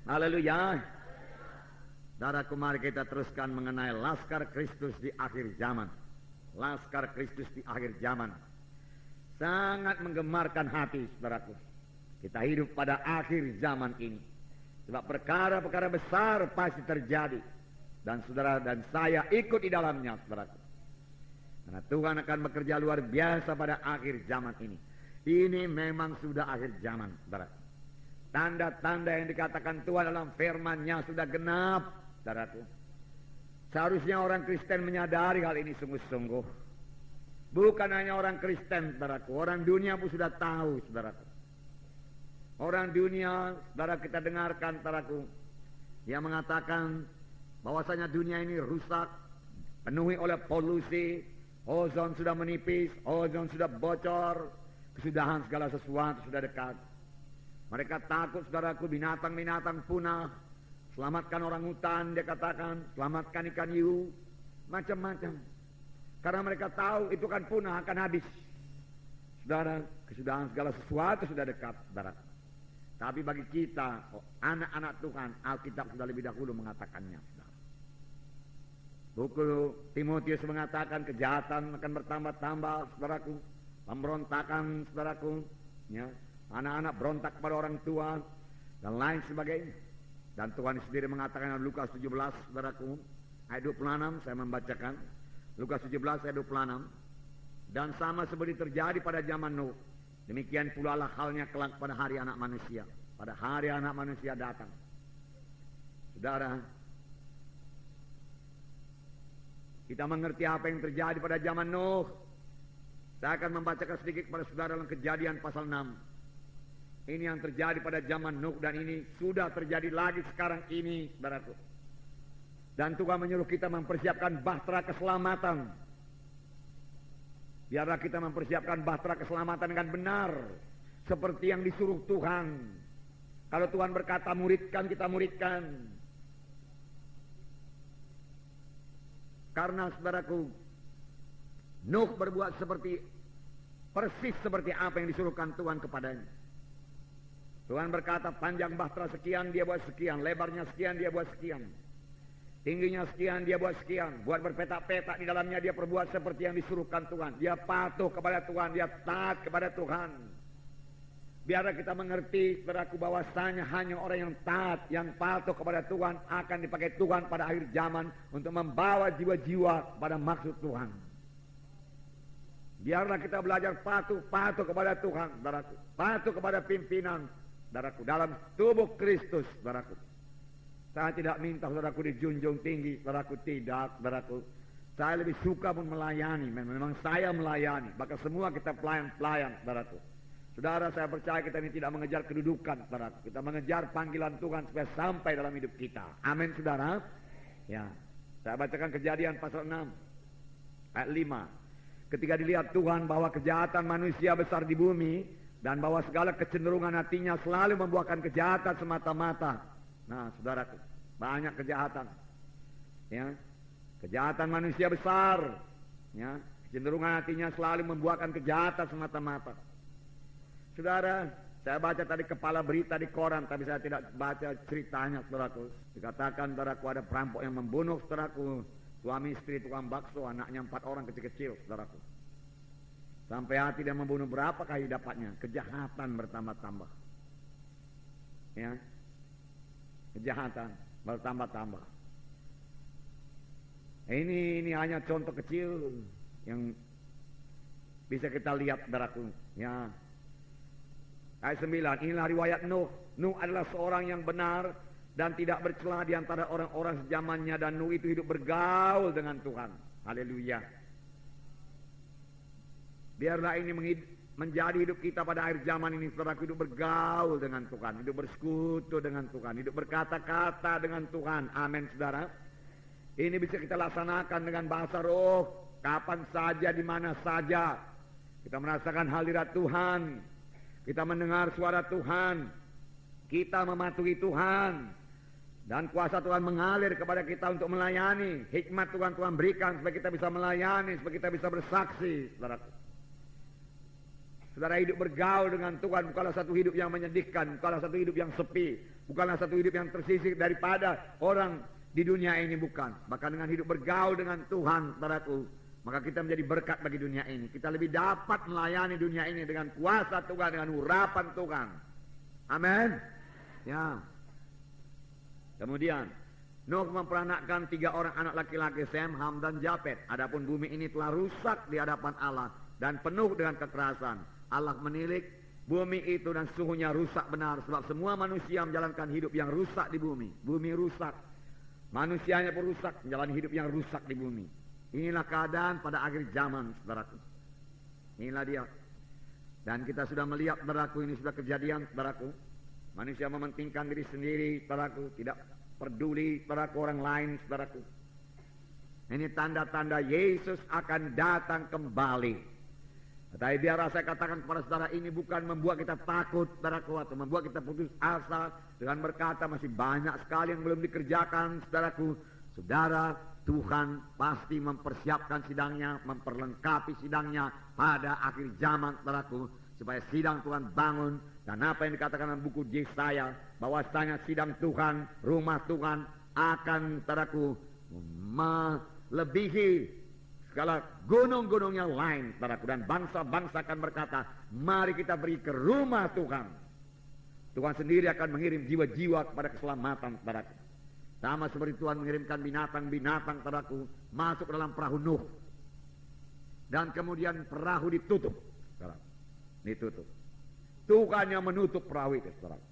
Haleluya. Saudaraku, mari kita teruskan mengenai Laskar Kristus di akhir zaman. Laskar Kristus di akhir zaman. Sangat menggemarkan hati, saudaraku. Kita hidup pada akhir zaman ini. Sebab perkara-perkara besar pasti terjadi. Dan saudara dan saya ikut di dalamnya, saudaraku. Karena Tuhan akan bekerja luar biasa pada akhir zaman ini. Ini memang sudah akhir zaman, saudaraku. Tanda-tanda yang dikatakan Tuhan dalam firman-Nya sudah genap, saudaraku. Seharusnya orang Kristen menyadari hal ini sungguh-sungguh. Bukan hanya orang Kristen, saudaraku. Orang dunia pun sudah tahu, saudaraku. Orang dunia, saudara, kita dengarkan, saudaraku, yang mengatakan bahwasanya dunia ini rusak, penuhi oleh polusi, ozon sudah menipis, ozon sudah bocor, kesudahan segala sesuatu sudah dekat. Mereka takut, saudaraku, binatang-binatang punah. Selamatkan orang hutan, dia katakan, selamatkan ikan hiu, macam-macam. Karena mereka tahu itu kan punah, akan habis. Saudara, kesudahan segala sesuatu sudah dekat, saudara. Tapi bagi kita, anak-anak Tuhan, Alkitab sudah lebih dahulu mengatakannya, saudara. Buku Timotius mengatakan kejahatan akan bertambah-tambah, saudaraku. Pemberontakan, saudaraku, ya. Anak-anak berontak kepada orang tua dan lain sebagainya. Dan Tuhan sendiri mengatakan dalam Lukas 17, saudaraku, ayat 26, saya membacakan Lukas 17 ayat 26. Dan sama seperti terjadi pada zaman Nuh, demikian pula lah halnya kelak pada hari anak manusia. Pada hari anak manusia datang, saudara, kita mengerti apa yang terjadi pada zaman Nuh. Saya akan membacakan sedikit kepada saudara dalam Kejadian pasal 6. Ini yang terjadi pada zaman Nuh dan ini sudah terjadi lagi sekarang ini, saudaraku. Dan Tuhan menyuruh kita mempersiapkan bahtera keselamatan. Biarlah kita mempersiapkan bahtera keselamatan dengan benar, seperti yang disuruh Tuhan. Kalau Tuhan berkata muridkan, kita muridkan. Karena, saudaraku, Nuh berbuat persis seperti apa yang disuruhkan Tuhan kepadanya. Tuhan berkata panjang bahtera sekian, dia buat sekian. Lebarnya sekian, dia buat sekian. Tingginya sekian, dia buat sekian. Buat berpetak-petak di dalamnya, dia perbuat seperti yang disuruhkan Tuhan. Dia patuh kepada Tuhan, dia taat kepada Tuhan. Biarlah kita mengerti, saudaraku, bahwasanya hanya orang yang taat, yang patuh kepada Tuhan akan dipakai Tuhan pada akhir zaman untuk membawa jiwa-jiwa pada maksud Tuhan. Biarlah kita belajar patuh kepada Tuhan, saudaraku. Patuh kepada pimpinan, saudaraku, dalam tubuh Kristus, saudaraku. Saya tidak minta saudaraku dijunjung tinggi, saudaraku, tidak, saudaraku. Saya lebih suka pun melayani, memang saya melayani. Bahkan semua kita pelayan-pelayan, saudaraku. Saudara, saya percaya kita ini tidak mengejar kedudukan, saudaraku. Kita mengejar panggilan Tuhan supaya sampai dalam hidup kita. Amin, saudara. Ya, saya bacakan Kejadian pasal 6 ayat 5. Ketika dilihat Tuhan bahwa kejahatan manusia besar di bumi dan bahwa segala kecenderungan hatinya selalu membuahkan kejahatan semata-mata. Nah, saudaraku, banyak kejahatan. Ya, kejahatan manusia besar. Ya, kecenderungan hatinya selalu membuahkan kejahatan semata-mata. Saudara, saya baca tadi kepala berita di koran, tapi saya tidak baca ceritanya, saudaraku. Dikatakan, saudaraku, ada perampok yang membunuh, saudaraku, suami istri tukang bakso, anaknya 4 orang kecil-kecil, saudaraku. Sampai hati dia membunuh berapa kali dapatnya. Kejahatan bertambah-tambah. Ya, kejahatan bertambah-tambah. Ini hanya contoh kecil yang bisa kita lihat, saudaraku. Ya. Ayat 9, inilah riwayat Nuh. Nuh adalah seorang yang benar dan tidak bercela di antara orang-orang sejamannya, dan Nuh itu hidup bergaul dengan Tuhan. Haleluya. Biarlah ini menjadi hidup kita pada akhir zaman ini, saudaraku, hidup bergaul dengan Tuhan, hidup bersekutu dengan Tuhan, hidup berkata-kata dengan Tuhan. Amin, saudara. Ini bisa kita laksanakan dengan bahasa roh, kapan saja, di mana saja. Kita merasakan hadirat Tuhan. Kita mendengar suara Tuhan, kita mematuhi Tuhan, dan kuasa Tuhan mengalir kepada kita untuk melayani. Hikmat Tuhan berikan supaya kita bisa melayani, supaya kita bisa bersaksi, saudara. Saudara, hidup bergaul dengan Tuhan bukanlah satu hidup yang menyedihkan, bukanlah satu hidup yang sepi. Bukanlah satu hidup yang tersisih daripada orang di dunia ini, bukan. Bahkan dengan hidup bergaul dengan Tuhan, saudaraku, maka kita menjadi berkat bagi dunia ini. Kita lebih dapat melayani dunia ini dengan kuasa Tuhan, dengan urapan Tuhan. Amin. Ya. Kemudian Nuh memperanakkan 3 orang anak laki-laki, Sem, Ham, dan Japet. Adapun bumi ini telah rusak di hadapan Allah dan penuh dengan kekerasan. Allah menilik bumi itu dan suhunya rusak benar, sebab semua manusia menjalankan hidup yang rusak di bumi. Bumi rusak, manusianya pun rusak, menjalani hidup yang rusak di bumi. Inilah keadaan pada akhir zaman, saudaraku. Inilah dia. Dan kita sudah melihat, saudaraku, ini sudah kejadian, saudaraku. Manusia mementingkan diri sendiri, saudaraku, tidak peduli saudaraku orang lain, saudaraku. Ini tanda-tanda Yesus akan datang kembali. Tetapi biar saya katakan kepada saudara, ini bukan membuat kita takut, saudaraku, atau membuat kita putus asa dengan berkata masih banyak sekali yang belum dikerjakan, saudaraku. Saudara, Tuhan pasti mempersiapkan sidangnya, memperlengkapi sidangnya pada akhir zaman, saudaraku, supaya sidang Tuhan bangun. Dan apa yang dikatakan dalam buku Yesaya, bahwasanya sidang Tuhan, rumah Tuhan akan, saudaraku, melebihi segala gunung-gunung yang lain, saudaraku. Dan bangsa-bangsa akan berkata, mari kita pergi ke rumah Tuhan. Tuhan sendiri akan mengirim jiwa-jiwa kepada keselamatan, saudaraku. Sama seperti Tuhan mengirimkan binatang-binatang, saudaraku, masuk ke dalam perahu Nuh. Dan kemudian perahu ditutup, saudaraku. Ditutup. Tuhan yang menutup perahu itu, saudara.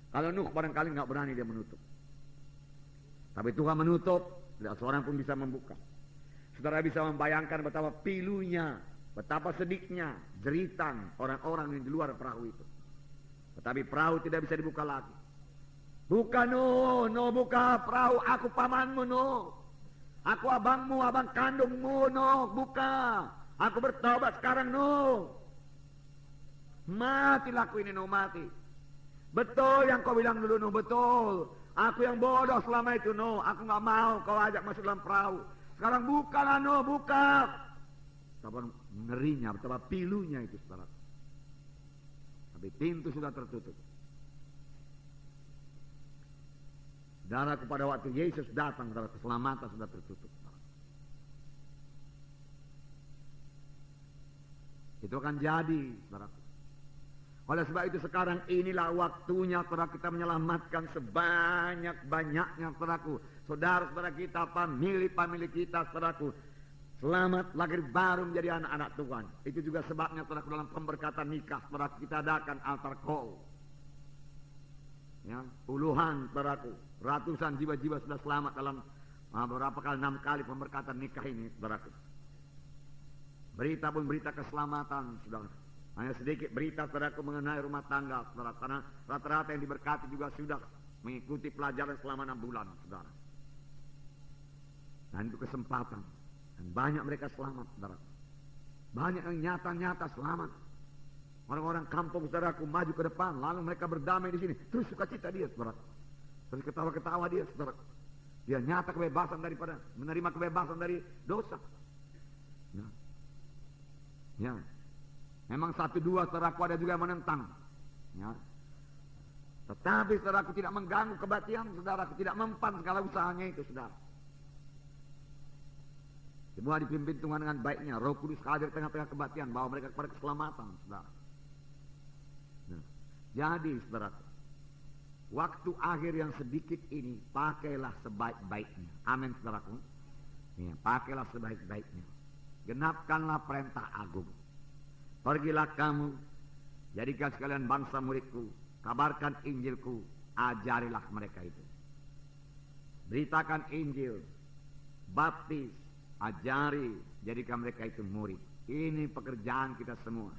Kalau Nuh barangkali nggak berani dia menutup. Tapi Tuhan menutup, tidak seorang pun bisa membuka. Saudara bisa membayangkan betapa pilunya, betapa sedihnya, jeritan orang-orang yang di luar perahu itu. Tetapi perahu tidak bisa dibuka lagi. Buka Nuh, Nuh buka perahu, aku pamanmu Nuh. Aku abangmu, abang kandungmu Nuh, buka. Aku bertobat sekarang Nuh. Mati laku ini Nuh, mati. Betul yang kau bilang dulu Nuh, betul. Aku yang bodoh selama itu Nuh. Aku gak mau kau ajak masuk dalam perahu. Sekarang bukalah Nuh, buka. Betapa ngerinya, betapa pilunya itu, saudara. Tapi pintu sudah tertutup. Saudara, pada waktu Yesus datang, saudara, keselamatan sudah tertutup, saudara. Itu akan jadi, saudara. Oleh sebab itu sekarang inilah waktunya, saudara, kita menyelamatkan sebanyak-banyaknya, saudaraku. Saudara-saudara kita, famili kita, saudaraku. Selamat lahir baru menjadi anak-anak Tuhan. Itu juga sebabnya, saudaraku, dalam pemberkatan nikah, saudaraku, kita adakan altar call. Ya, puluhan, saudaraku, ratusan jiwa-jiwa sudah selamat dalam beberapa kali, 6 kali pemberkatan nikah ini, saudaraku. Berita pun berita keselamatan, saudara. Hanya sedikit berita, saudaraku, mengenai rumah tangga, saudara. Karena rata-rata yang diberkati juga sudah mengikuti pelajaran selama 6 bulan, saudara. Dan itu kesempatan. Dan banyak mereka selamat, saudara. Banyak yang nyata-nyata selamat. Orang-orang kampung, saudaraku, maju ke depan, lalu mereka berdamai di sini. Terus sukacita dia, saudara. Terus ketawa-ketawa dia, saudara. Dia nyata kebebasan daripada, menerima kebebasan dari dosa. Ya. Ya. Memang 1-2 saudaraku ada juga yang menentang. Ya. Tetapi saudaraku tidak mengganggu kebaktian, saudaraku tidak mempan segala usahanya itu, saudara. Semua dipimpin Tuhan dengan baiknya. Roh Kudus hadir tengah-tengah kebaktian, bawa mereka kepada keselamatan, saudara. Nah, jadi saudaraku, waktu akhir yang sedikit ini pakailah sebaik-baiknya. Amin, saudaraku. Ya, pakailah sebaik-baiknya. Genapkanlah perintah agung. Pergilah kamu, jadikan sekalian bangsa muridku, kabarkan Injilku, ajarilah mereka itu. Beritakan Injil, baptis, ajari, jadikan mereka itu murid. Ini pekerjaan kita semua.